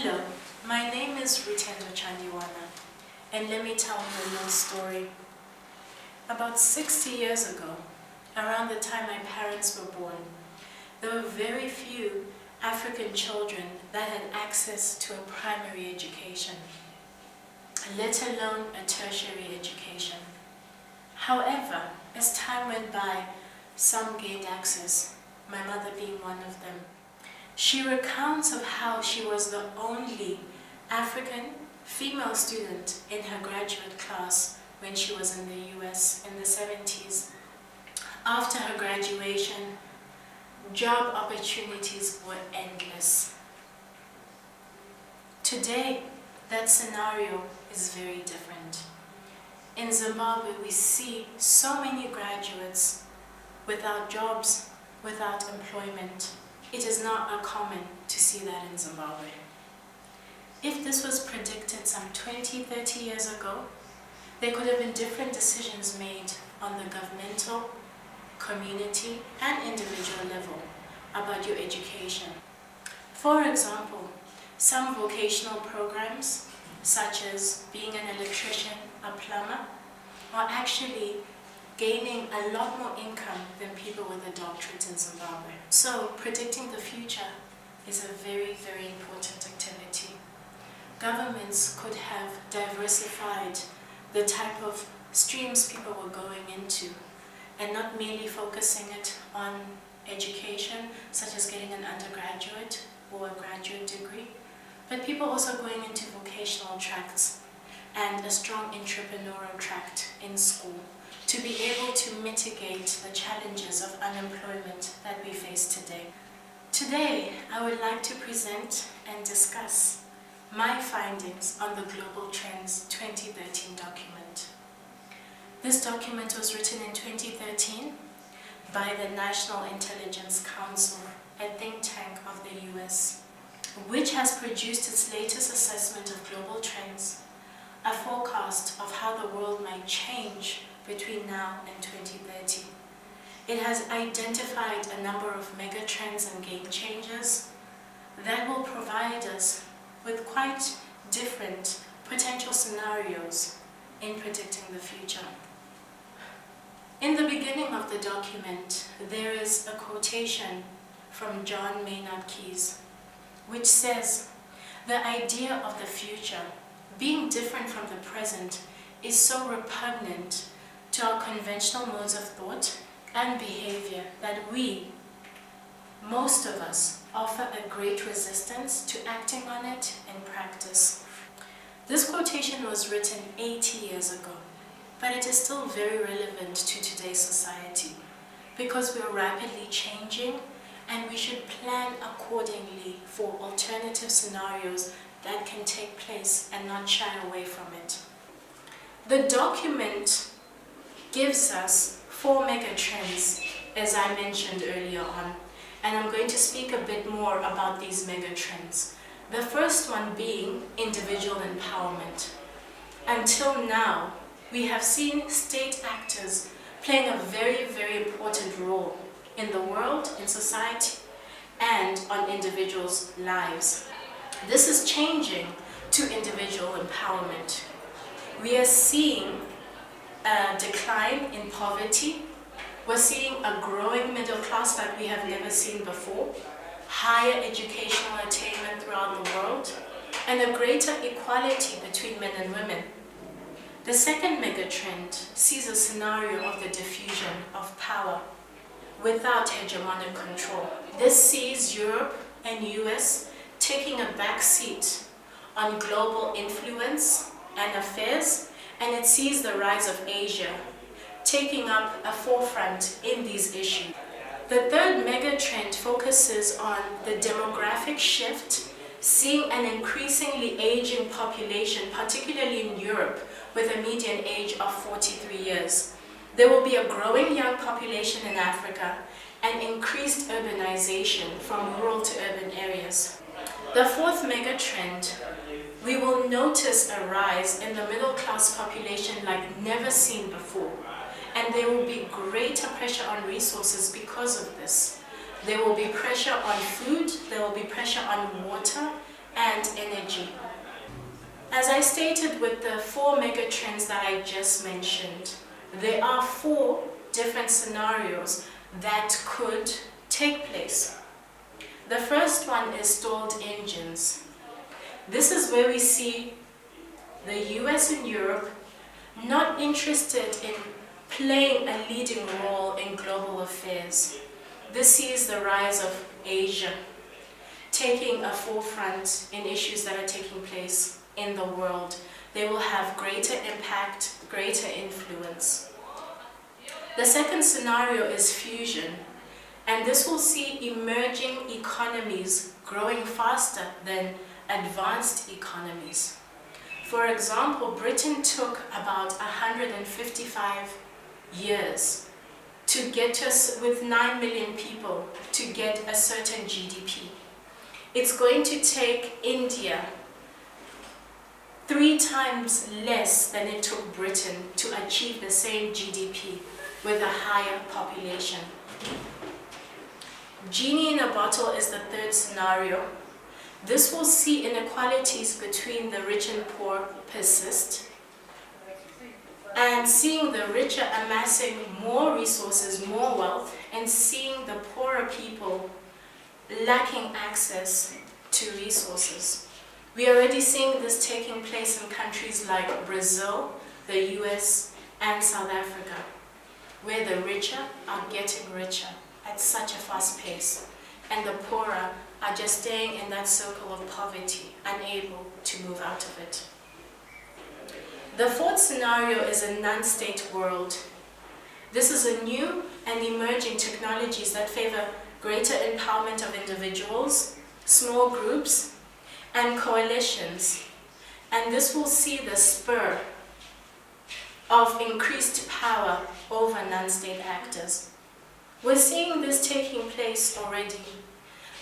Hello, my name is Rutendo and let me tell you a little story. About 60 years ago, around the time my parents were born, there were very few African children that had access to a primary education, let alone a tertiary education. However, as time went by, some gained access, my mother being one of them. She recounts of how she was the only African female student in her graduate class when she was in the US in the 70s. After her graduation, job opportunities were endless. Today, that scenario is very different. In Zimbabwe, we see so many graduates without jobs, without employment. It is not uncommon to see that in Zimbabwe. If this was predicted some 20, 30 years ago, there could have been different decisions made on the governmental, community, and individual level about your education. For example, some vocational programs, such as being an electrician, a plumber, are actually gaining a lot more income than people with a doctorate in Zimbabwe. So, predicting the future is a very, very important activity. Governments could have diversified the type of streams people were going into and not merely focusing it on education, such as getting an undergraduate or a graduate degree, but people also going into vocational tracts and a strong entrepreneurial tract in school to be able to mitigate the challenges of unemployment that we face today. Today, I would like to present and discuss my findings on the Global Trends 2013 document. This document was written in 2013 by the National Intelligence Council, a think tank of the US, which has produced its latest assessment of global trends, a forecast of how the world might change between now and 2030. It has identified a number of mega trends and game changers that will provide us with quite different potential scenarios in predicting the future. In the beginning of the document, there is a quotation from John Maynard Keynes, which says, "The idea of the future being different from the present is so repugnant to our conventional modes of thought and behavior that we, most of us, offer a great resistance to acting on it in practice." This quotation was written 80 years ago, but it is still very relevant to today's society because we're rapidly changing and we should plan accordingly for alternative scenarios that can take place and not shy away from it. The document gives us 4 mega trends, as I mentioned earlier on, and I'm going to speak a bit more about these mega trends. The first one being individual empowerment. Until now, we have seen state actors playing a very, very important role in the world, in society, and on individuals' lives. This is changing to individual empowerment. We are seeing a decline in poverty. We're seeing a growing middle class like we have never seen before, higher educational attainment throughout the world, and a greater equality between men and women. The second megatrend sees a scenario of the diffusion of power without hegemonic control. This sees Europe and US taking a back seat on global influence and affairs, and it sees the rise of Asia taking up a forefront in these issues. The third megatrend focuses on the demographic shift, seeing an increasingly aging population, particularly in Europe, with a median age of 43 years. There will be a growing young population in Africa and increased urbanization from rural to urban areas. The fourth megatrend, we will notice a rise in the middle class population like never seen before, and there will be greater pressure on resources because of this. There will be pressure on food, there will be pressure on water, and energy. As I stated with the 4 megatrends that I just mentioned, there are 4 different scenarios that could take place. The first one is stalled engines. This is where we see the US and Europe not interested in playing a leading role in global affairs. This sees the rise of Asia taking a forefront in issues that are taking place in the world. They will have greater impact, greater influence. The second scenario is fusion, and this will see emerging economies growing faster than advanced economies. For example, Britain took about 155 years to get us, with 9 million people, to get a certain GDP. It's going to take India 3 times less than it took Britain to achieve the same GDP with a higher population. Genie in a bottle is the third scenario. This will see inequalities between the rich and poor persist, and seeing the richer amassing more resources, more wealth, and seeing the poorer people lacking access to resources. We are already seeing this taking place in countries like Brazil, the US, and South Africa, where the richer are getting richer at such a fast pace, and the poorer are just staying in that circle of poverty, unable to move out of it. The fourth scenario is a non-state world. This is a new and emerging technologies that favor greater empowerment of individuals, small groups, and coalitions. And this will see the spur of increased power over non-state actors. We're seeing this taking place already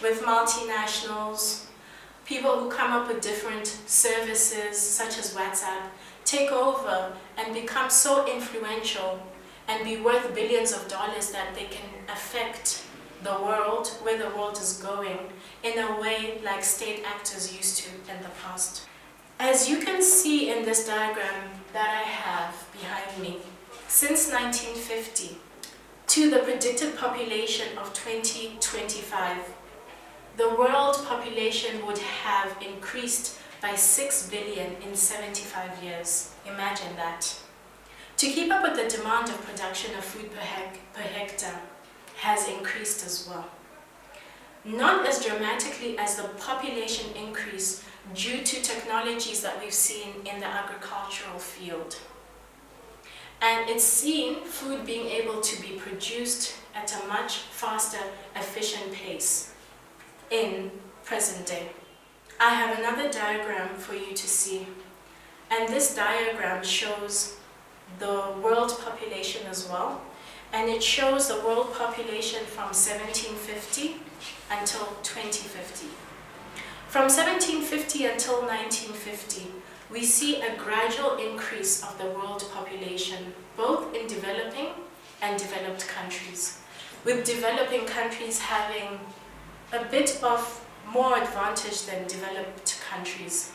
with multinationals, people who come up with different services such as WhatsApp, take over and become so influential and be worth billions of dollars that they can affect the world, where the world is going, in a way like state actors used to in the past. As you can see in this diagram that I have behind me, since 1950 to the predicted population of 2025, the world population would have increased by 6 billion in 75 years. Imagine that. To keep up with the demand of production of food per hectare has increased as well. Not as dramatically as the population increase due to technologies that we've seen in the agricultural field. And it's seen food being able to be produced at a much faster, efficient pace in present day. I have another diagram for you to see, and this diagram shows the world population as well, and it shows the world population from 1750 until 2050. From 1750 until 1950, we see a gradual increase of the world population, both in developing and developed countries, with developing countries having a bit of more advantage than developed countries.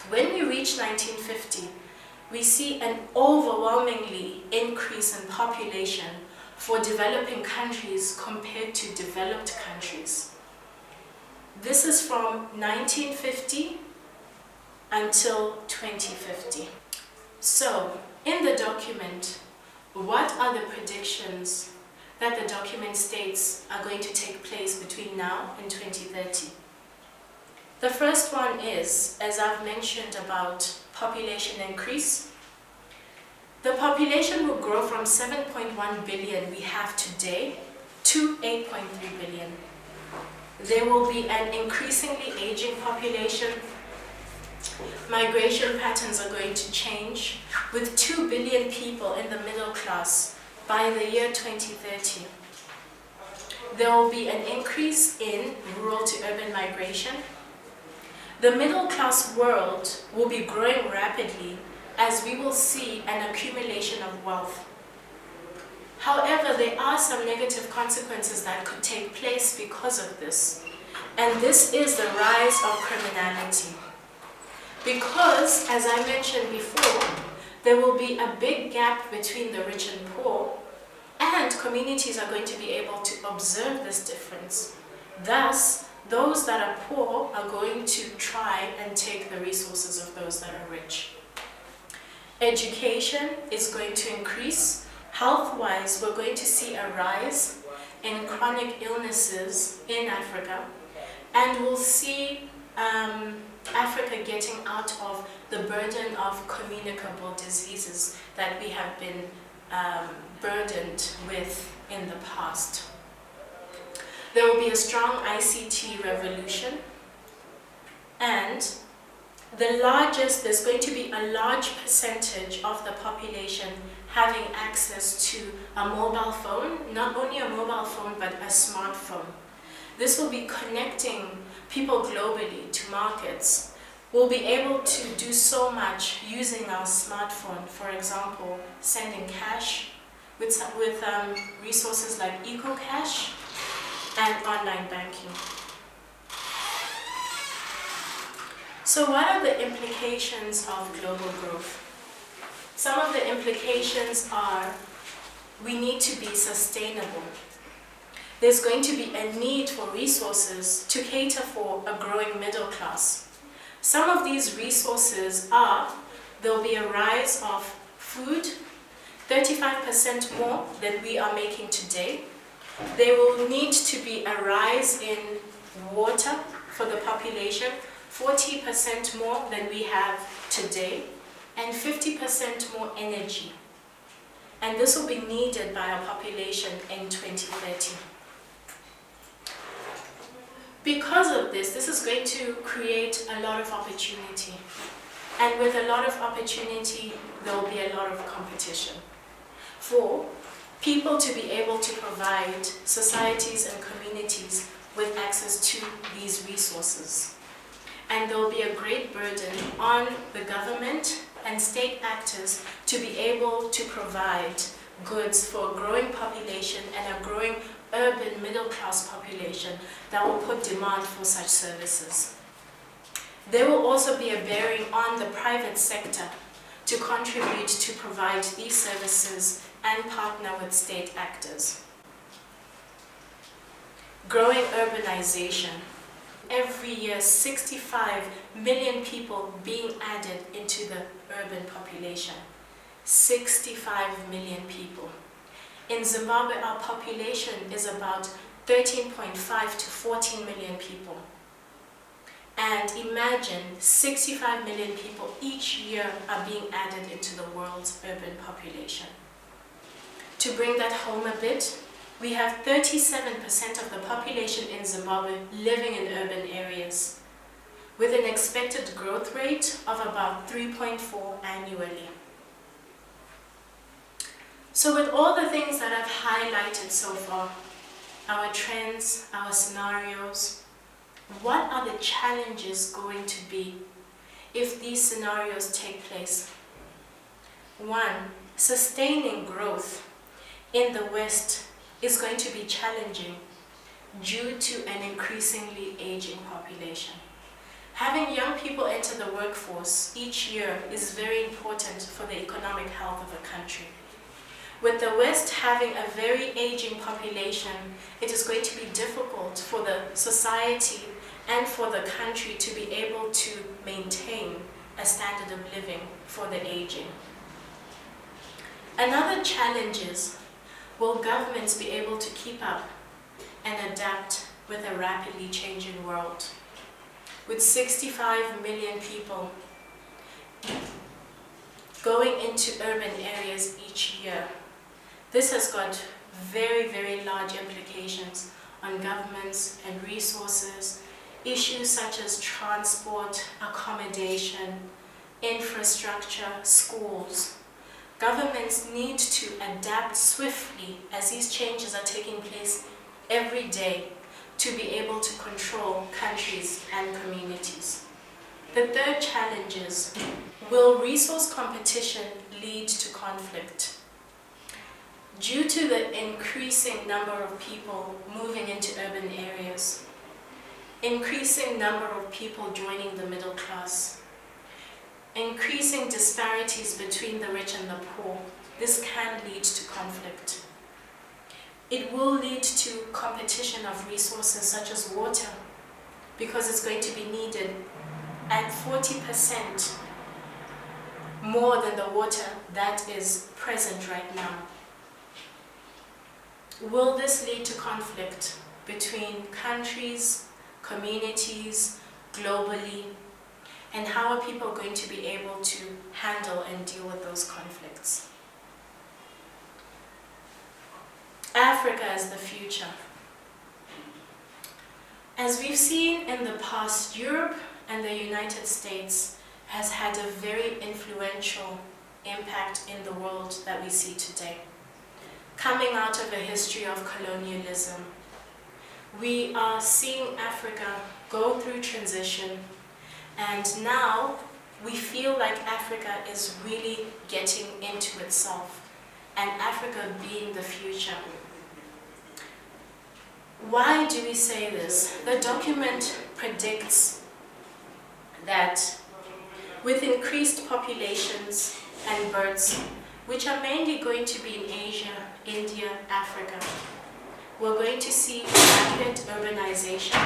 When we reach 1950, we see an overwhelmingly increase in population for developing countries compared to developed countries. This is from 1950 until 2050. So, in the document, what are the predictions that the document states are going to take place between now and 2030? The first one is, as I've mentioned about population increase, the population will grow from 7.1 billion we have today to 8.3 billion. There will be an increasingly aging population. Migration patterns are going to change, with 2 billion people in the middle class by the year 2030. There will be an increase in rural to urban migration. The middle class world will be growing rapidly as we will see an accumulation of wealth. However, there are some negative consequences that could take place because of this. And this is the rise of criminality. Because, as I mentioned before, there will be a big gap between the rich and poor, and communities are going to be able to observe this difference. Thus, those that are poor are going to try and take the resources of those that are rich. Education is going to increase. Health-wise, we're going to see a rise in chronic illnesses in Africa, and we'll see Africa getting out of the burden of communicable diseases that we have been burdened with in the past. There will be a strong ICT revolution, and there's going to be a large percentage of the population having access to a mobile phone, not only a mobile phone, but a smartphone. This will be connecting people globally to markets. We'll be able to do so much using our smartphone, for example, sending cash with resources like EcoCash and online banking. So what are the implications of global growth? Some of the implications are we need to be sustainable. There's going to be a need for resources to cater for a growing middle class. Some of these resources are, there'll be a rise of food, 35% more than we are making today. There will need to be a rise in water for the population, 40% more than we have today, and 50% more energy. And this will be needed by our population in 2030. Because of this is going to create a lot of opportunity. And with a lot of opportunity, there will be a lot of competition. For people to be able to provide societies and communities with access to these resources. And there will be a great burden on the government and state actors to be able to provide goods for a growing population and a growing urban middle-class population that will put demand for such services. There will also be a bearing on the private sector to contribute to provide these services and partner with state actors. Growing urbanization. Every year, 65 million people being added into the urban population. 65 million people. In Zimbabwe, our population is about 13.5 to 14 million people. And imagine 65 million people each year are being added into the world's urban population. To bring that home a bit, we have 37% of the population in Zimbabwe living in urban areas, with an expected growth rate of about 3.4 annually. So with all the things that I've highlighted so far, our trends, our scenarios, what are the challenges going to be if these scenarios take place? 1, sustaining growth in the West is going to be challenging due to an increasingly aging population. Having young people enter the workforce each year is very important for the economic health of a country. With the West having a very aging population, it is going to be difficult for the society and for the country to be able to maintain a standard of living for the aging. Another challenge is, will governments be able to keep up and adapt with a rapidly changing world? With 65 million people going into urban areas each year, this has got very, very large implications on governments and resources, issues such as transport, accommodation, infrastructure, schools. Governments need to adapt swiftly as these changes are taking place every day to be able to control countries and communities. The third challenge is, will resource competition lead to conflict? Due to the increasing number of people moving into urban areas, increasing number of people joining the middle class, increasing disparities between the rich and the poor. This can lead to conflict. It will lead to competition of resources such as water, because it's going to be needed at 40% more than the water that is present right now. Will this lead to conflict between countries, communities, globally? And how are people going to be able to handle and deal with those conflicts? Africa is the future. As we've seen in the past, Europe and the United States has had a very influential impact in the world that we see today. Coming out of a history of colonialism, we are seeing Africa go through transition, and now we feel like Africa is really getting into itself, and Africa being the future. Why do we say this? The document predicts that with increased populations and births, which are mainly going to be in Asia, India, Africa, we're going to see rapid urbanization.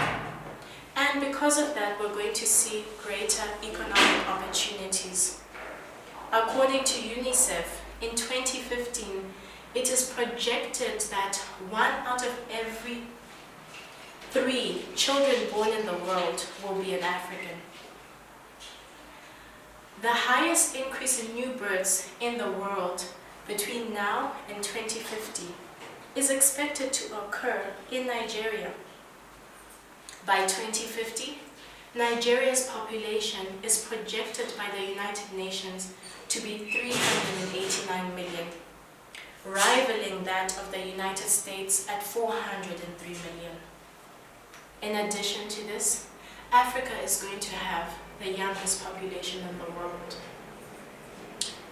And because of that, we're going to see greater economic opportunities. According to UNICEF, in 2015, it is projected that 1 out of every 3 children born in the world will be an African. The highest increase in new births in the world between now and 2050 is expected to occur in Nigeria. By 2050, Nigeria's population is projected by the United Nations to be 389 million, rivaling that of the United States at 403 million. In addition to this, Africa is going to have the youngest population in the world.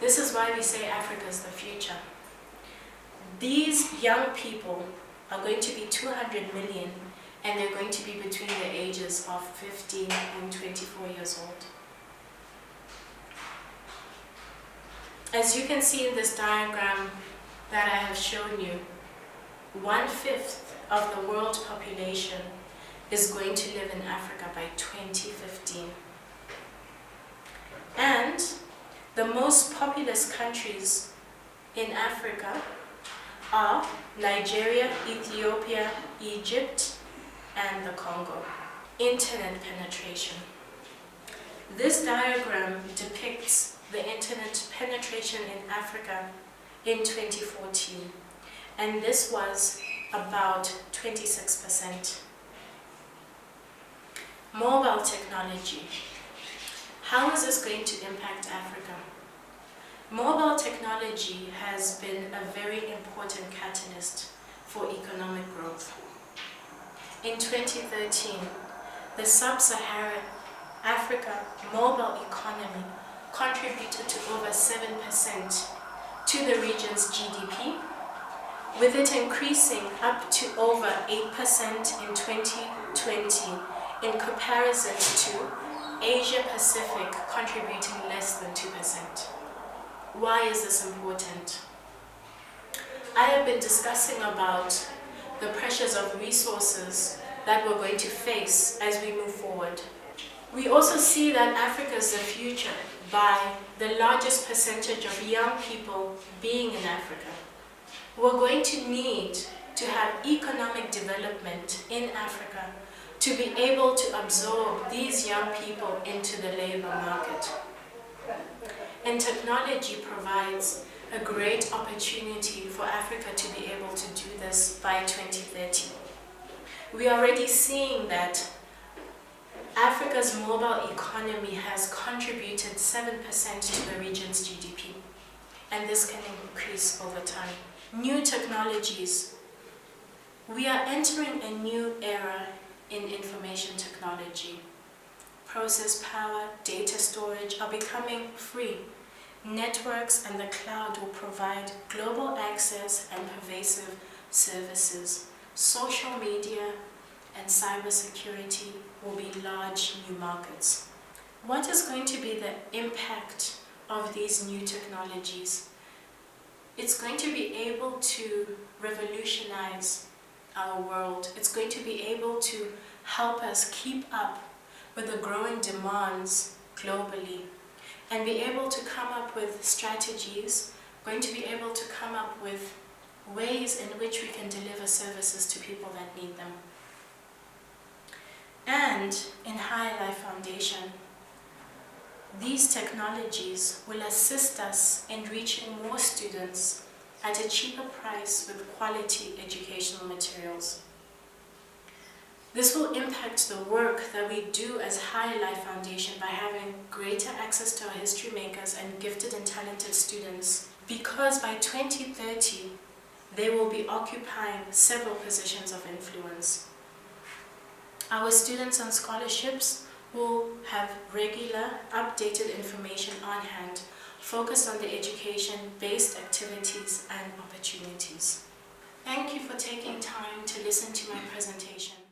This is why we say Africa is the future. These young people are going to be 200 million, and they're going to be between the ages of 15 and 24 years old. As you can see in this diagram that I have shown you, 1/5 of the world population is going to live in Africa by 2015. And the most populous countries in Africa are Nigeria, Ethiopia, Egypt, and the Congo. Internet penetration. This diagram depicts the internet penetration in Africa in 2014, and this was about 26%. Mobile technology. How is this going to impact Africa? Mobile technology has been a very important catalyst for economic growth. In 2013, the sub-Saharan Africa mobile economy contributed to over 7% to the region's GDP, with it increasing up to over 8% in 2020 in comparison to Asia Pacific contributing less than 2%. Why is this important? I have been discussing about the pressures of resources that we're going to face as we move forward. We also see that Africa is the future by the largest percentage of young people being in Africa. We're going to need to have economic development in Africa to be able to absorb these young people into the labor market. And technology provides a great opportunity for Africa to be able to do this by 2030. We are already seeing that Africa's mobile economy has contributed 7% to the region's GDP, and this can increase over time. New technologies. We are entering a new era in information technology. Process power, data storage are becoming free. Networks and the cloud will provide global access and pervasive services. Social media and cybersecurity will be large new markets. What is going to be the impact of these new technologies? It's going to be able to revolutionize our world. It's going to be able to help us keep up with the growing demands globally and be able to come up with strategies, going to be able to come up with ways in which we can deliver services to people that need them. And in Higher Life Foundation, these technologies will assist us in reaching more students at a cheaper price with quality educational materials. This will impact the work that we do as Higher Life Foundation by having greater access to our history makers and gifted and talented students, because by 2030 they will be occupying several positions of influence. Our students on scholarships will have regular, updated information on hand, focused on the education-based activities and opportunities. Thank you for taking time to listen to my presentation.